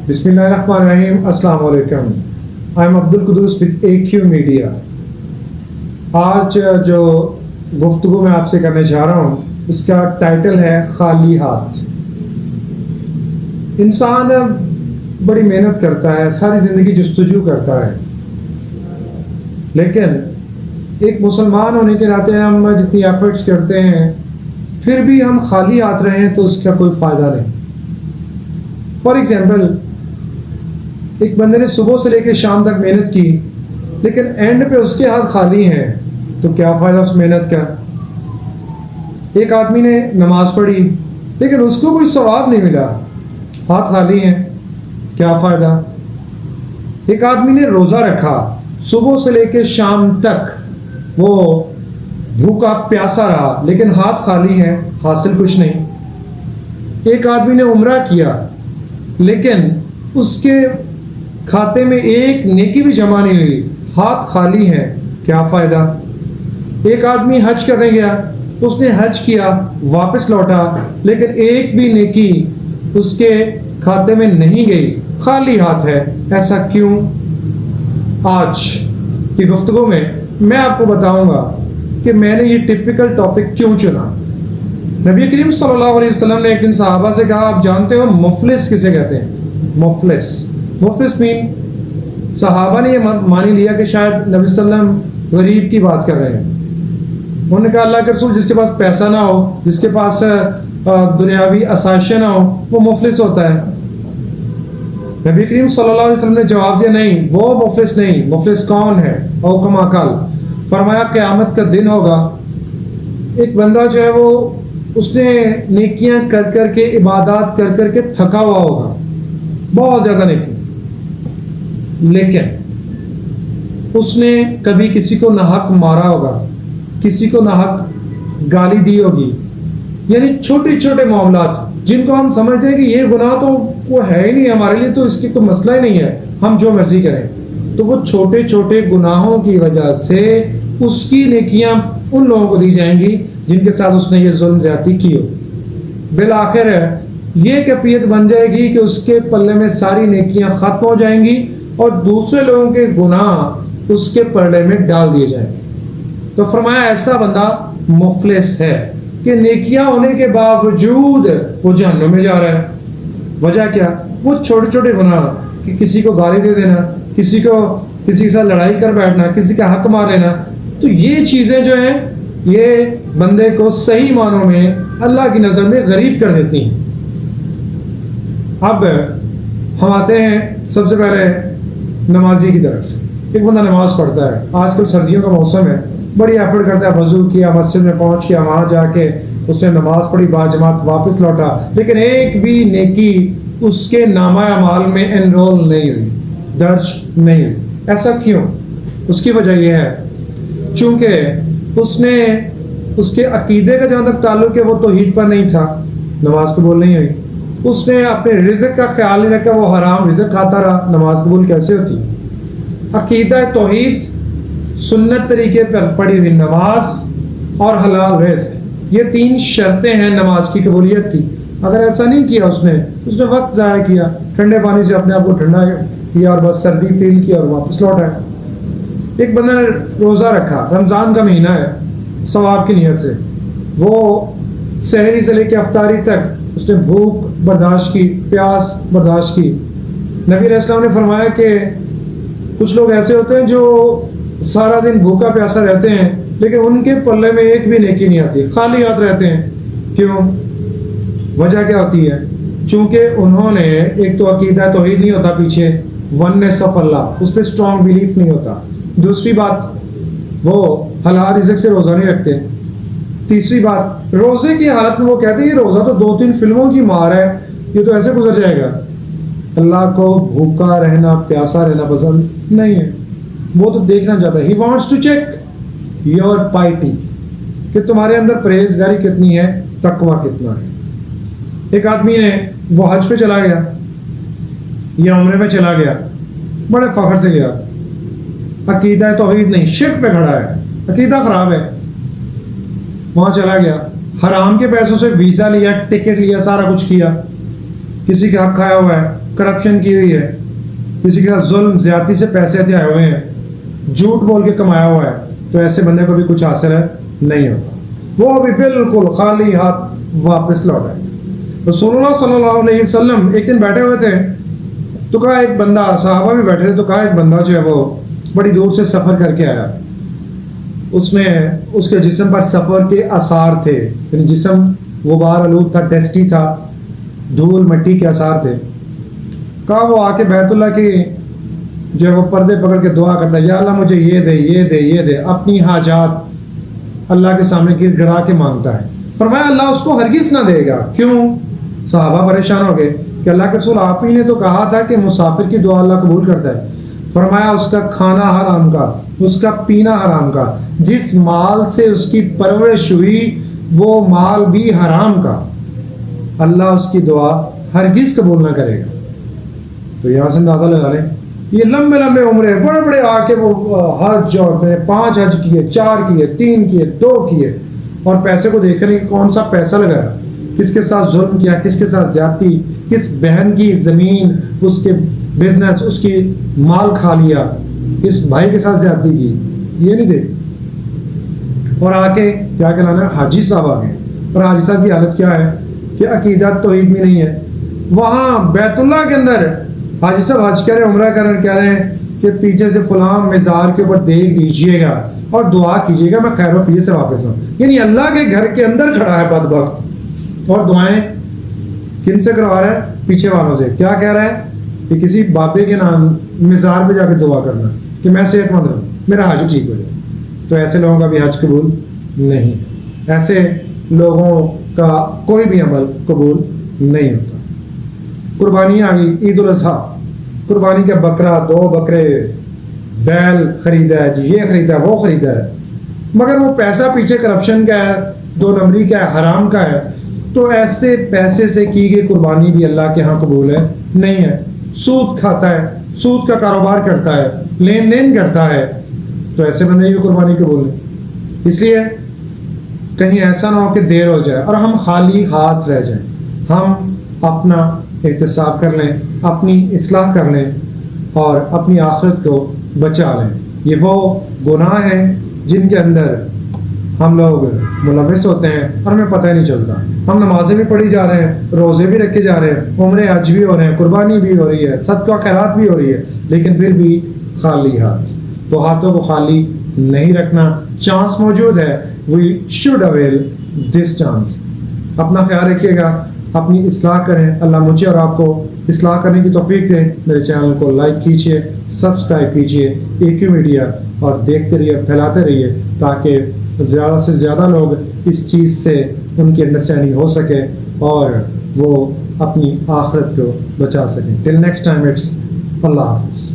بسم اللہ الرحمن الرحیم. السلام علیکم. I am Abdul Quddus with AQ media. آج جو گفتگو میں آپ سے کرنے جا رہا ہوں اس کا ٹائٹل ہے خالی ہاتھ. انسان بڑی محنت کرتا ہے، ساری زندگی جستجو کرتا ہے، لیکن ایک مسلمان ہونے کے ناطے ہم جتنی ایفرٹس کرتے ہیں پھر بھی ہم خالی ہاتھ رہیں تو اس کا کوئی فائدہ نہیں. فار ایگزامپل، ایک بندے نے صبح سے لے کے شام تک محنت کی لیکن اینڈ پہ اس کے ہاتھ خالی ہیں تو کیا فائدہ اس محنت کا. ایک آدمی نے نماز پڑھی لیکن اس کو کوئی ثواب نہیں ملا، ہاتھ خالی ہیں، کیا فائدہ. ایک آدمی نے روزہ رکھا، صبح سے لے کے شام تک وہ بھوکا پیاسا رہا لیکن ہاتھ خالی ہیں، حاصل کچھ نہیں. ایک آدمی نے عمرہ کیا لیکن اس کے کھاتے میں ایک نیکی بھی جمع نہیں ہوئی، ہاتھ خالی ہیں، کیا فائدہ. ایک آدمی حج کرنے گیا، اس نے حج کیا، واپس لوٹا لیکن ایک بھی نیکی اس کے کھاتے میں نہیں گئی، خالی ہاتھ ہے. ایسا کیوں؟ آج کی گفتگو میں آپ کو بتاؤں گا کہ میں نے یہ ٹپیکل ٹاپک کیوں چنا. نبی کریم صلی اللہ علیہ وسلم نے ایک دن صحابہ سے کہا، آپ جانتے ہو مفلس کسے کہتے ہیں؟ مفلس مین. صحابہ نے یہ مانی لیا کہ شاید نبی صلی اللہ علیہ وسلم غریب کی بات کر رہے ہیں. انہوں نے کہا اللہ کے رسول، جس کے پاس پیسہ نہ ہو، جس کے پاس دنیاوی آسائشیں نہ ہو، وہ مفلس ہوتا ہے. نبی کریم صلی اللہ علیہ وسلم نے جواب دیا، نہیں، وہ مفلس نہیں. مفلس کون ہے؟ او کما قال، فرمایا قیامت کا دن ہوگا، ایک بندہ جو ہے وہ اس نے نیکیاں کر کر کے، عبادات کر کر کے تھکا ہوا ہوگا، بہت زیادہ نیکی، لیکن اس نے کبھی کسی کو ناحق مارا ہوگا، کسی کو ناحق گالی دی ہوگی، یعنی چھوٹے چھوٹے معاملات جن کو ہم سمجھتے ہیں کہ یہ گناہ تو وہ ہے ہی نہیں ہمارے لیے، تو اس کی کوئی مسئلہ ہی نہیں ہے، ہم جو مرضی کریں. تو وہ چھوٹے چھوٹے گناہوں کی وجہ سے اس کی نیکیاں ان لوگوں کو دی جائیں گی جن کے ساتھ اس نے یہ ظلم زیادتی کی ہو. بالآخر یہ کیفیت بن جائے گی کہ اس کے پلے میں ساری نیکیاں ختم ہو جائیں گی اور دوسرے لوگوں کے گناہ اس کے پلڑے میں ڈال دیے جائیں گے. تو فرمایا ایسا بندہ مفلس ہے کہ نیکیاں ہونے کے باوجود وہ جہنم میں جا رہا ہے. وجہ کیا؟ وہ چھوٹے چھوٹے گناہ، کہ کسی کو گالی دے دینا، کسی کے ساتھ لڑائی کر بیٹھنا، کسی کا حق مار لینا. تو یہ چیزیں جو ہیں یہ بندے کو صحیح معنوں میں اللہ کی نظر میں غریب کر دیتی ہیں. اب ہم آتے ہیں سب سے پہلے نمازی کی طرف. ایک بندہ نماز پڑھتا ہے، آج کل سردیوں کا موسم ہے، بڑی ایفرٹ کرتا ہے، وضو کیا، مسجد میں پہنچ گیا، وہاں جا کے اس نے نماز پڑھی، باجماعت واپس لوٹا، لیکن ایک بھی نیکی اس کے نامہ اعمال میں انرول نہیں ہوئی، درج نہیں ہوئی. ایسا کیوں؟ اس کی وجہ یہ ہے چونکہ اس کے عقیدے کا جہاں تک تعلق ہے وہ توحید پر نہیں تھا، نماز قبول نہیں ہوئی. اس نے اپنے رزق کا خیال نہیں رکھا، وہ حرام رزق کھاتا رہا، نماز قبول کیسے ہوتی؟ عقیدہ توحید، سنت طریقے پر پڑھی ہوئی نماز اور حلال رزق، یہ تین شرطیں ہیں نماز کی قبولیت کی. اگر ایسا نہیں کیا اس نے وقت ضائع کیا، ٹھنڈے پانی سے اپنے آپ کو ٹھنڈا کیا اور بس سردی فیل کیا اور واپس لوٹ آیا. ایک بندہ نے روزہ رکھا، رمضان کا مہینہ ہے، ثواب کی نیت سے وہ سحری سے لے کے افطاری تک اس نے بھوک برداشت کی، پیاس برداشت کی. نبی علیہ السلام نے فرمایا کہ کچھ لوگ ایسے ہوتے ہیں جو سارا دن بھوکا پیاسا رہتے ہیں لیکن ان کے پلے میں ایک بھی نیکی نہیں آتی، خالی ہاتھ رہتے ہیں. کیوں؟ وجہ کیا ہوتی ہے؟ چونکہ انہوں نے ایک تو عقیدہ توحید نہیں ہوتا پیچھے، وننس آف اللہ، اس پہ اسٹرانگ بلیف نہیں ہوتا. دوسری بات، وہ حلال رزق سے روزہ نہیں رکھتے. تیسری بات، روزے کی حالت میں وہ کہتے ہیں یہ روزہ تو 2-3 فلموں کی مار ہے، یہ تو ایسے گزر جائے گا. اللہ کو بھوکا رہنا، پیاسا رہنا پسند نہیں ہے، وہ تو دیکھنا چاہتا ہے. He wants to check your piety, کہ تمہارے اندر پرہیزگاری کتنی ہے، تقوی کتنا ہے. ایک آدمی نے وہ حج پہ چلا گیا یا عمرے پہ چلا گیا، بڑے فخر سے گیا، عقیدہ توحید نہیں، شرک پہ کھڑا ہے، عقیدہ خراب ہے. وہاں چلا گیا، حرام کے پیسوں سے ویزا لیا، ٹکٹ لیا، سارا کچھ کیا، کسی کا حق کھایا ہوا ہے. کرپشن کی ہوئی ہے, کسی کے ساتھ ظلم زیادتی سے پیسے آئے ہوئے ہیں, جھوٹ بول کے کمایا ہوا ہے, تو ایسے بندے کو بھی کچھ حاصل ہے نہیں ہوگا, وہ بھی بالکل خالی ہاتھ واپس لوٹ آئے. رسول اللہ صلی اللہ علیہ وسلم ایک دن بیٹھے ہوئے تھے, تو کہا ایک بندہ, صحابہ بھی بیٹھے تھے, تو کہا ایک بندہ جو ہے وہ بڑی دور سے سفر کر کے آیا, اس میں اس کے جسم پر سفر کے آثار تھے, یعنی جسم غبار آلود تھا, ڈسٹی تھا, دھول مٹی کے آثار تھے. کہا وہ آ کے بیت اللہ کی جو ہے وہ پردے پکڑ کے دعا کرتا ہے, یا اللہ مجھے یہ دے, یہ دے, یہ دے, اپنی حاجات اللہ کے سامنے گر گڑا کے مانگتا ہے. فرمایا اللہ اس کو ہرگز نہ دے گا. کیوں؟ صحابہ پریشان ہو گئے کہ اللہ کے رسول آپ ہی نے تو کہا تھا کہ مسافر کی دعا اللہ قبول کرتا ہے. فرمایا اس کا کھانا حرام کا, اس کا پینا حرام کا, جس مال سے اس کی پرورش ہوئی وہ مال بھی حرام کا, اللہ اس کی دعا ہرگز قبول نہ کرے گا. تو یہاں سے اندازہ لگا لیں, یہ لمبے لمبے عمرے بڑے بڑے آ کے وہ حج, اور میں 5 حج کیے, 4 کیے, 3 کیے, 2 کیے, اور پیسے کو دیکھ رہے ہیں کون سا پیسہ لگایا, کس کے ساتھ ظلم کیا, کس کے ساتھ زیادتی, کس بہن کی زمین, اس کے بزنس, اس کی مال کھا لیا, اس بھائی کے ساتھ زیادتی کی, یہ نہیں دیکھ. اور آ کے کیا کہلانا ہے, حاجی صاحب آ گئے, اور حاجی صاحب کی حالت کیا ہے کہ عقیدت توحید میں نہیں ہے. وہاں بیت اللہ کے اندر حاجی صاحب حج کہہ رہے ہیں, عمرہ کہہ رہے ہیں کہ پیچھے سے فلاں مزار کے اوپر دیکھ دیجئے گا اور دعا کیجیے گا میں خیر و فیض سے واپس ہوں. یعنی اللہ کے گھر کے اندر کھڑا ہے بدبخت, اور دعائیں کن سے کروا رہا ہے, پیچھے والوں سے. کیا کہہ رہا ہے کہ کسی بابے کے نام مزار پہ جا کے دعا کرنا کہ میں صحت مند رہوں, میرا حج ٹھیک ہو جائے. تو ایسے لوگوں کا بھی حج قبول نہیں, ایسے لوگوں کا کوئی بھی عمل قبول نہیں ہوتا. قربانی آ گئی, عید الاضحیٰ, قربانی کا بکرا, 2 بکرے, بیل خریدا ہے جی, یہ خریدا ہے, وہ خریدا ہے, مگر وہ پیسہ پیچھے کرپشن کا ہے, 2 نمبری کا ہے, حرام کا ہے. تو ایسے پیسے سے کی گئی قربانی بھی اللہ کے ہاں قبول ہے نہیں ہے. سود کھاتا ہے, سود کا کاروبار کرتا ہے, لین دین کرتا ہے, تو ایسے بندے کی قربانی قبول ہے. اس لیے کہیں ایسا نہ ہو کہ دیر ہو جائے اور ہم خالی ہاتھ رہ جائیں. ہم اپنا احتساب کر لیں, اپنی اصلاح کر لیں, اور اپنی آخرت کو بچا لیں. یہ وہ گناہ ہیں جن کے اندر ہم لوگ ملوث ہوتے ہیں اور ہمیں پتہ ہی نہیں چلتا. ہم نمازیں بھی پڑھی جا رہے ہیں, روزے بھی رکھے جا رہے ہیں, عمرے حج بھی ہو رہے ہیں, قربانی بھی ہو رہی ہے, صدقہ خیرات بھی ہو رہی ہے, لیکن پھر بھی خالی ہاتھ. تو ہاتھوں کو خالی نہیں رکھنا. چانس موجود ہے, we should avail this chance. اپنا خیال رکھیے گا, اپنی اصلاح کریں. اللہ مجھے اور آپ کو اصلاح کرنے کی توفیق دیں. میرے چینل کو لائک کیجیے, سبسکرائب کیجیے, AQ میڈیا, اور دیکھتے رہیے, پھیلاتے رہیے, تاکہ زیادہ سے زیادہ لوگ اس چیز سے ان کی انڈرسٹینڈنگ ہو سکے اور وہ اپنی آخرت کو بچا سکیں. ٹل نیکسٹ ٹائم, اٹس اللہ حافظ.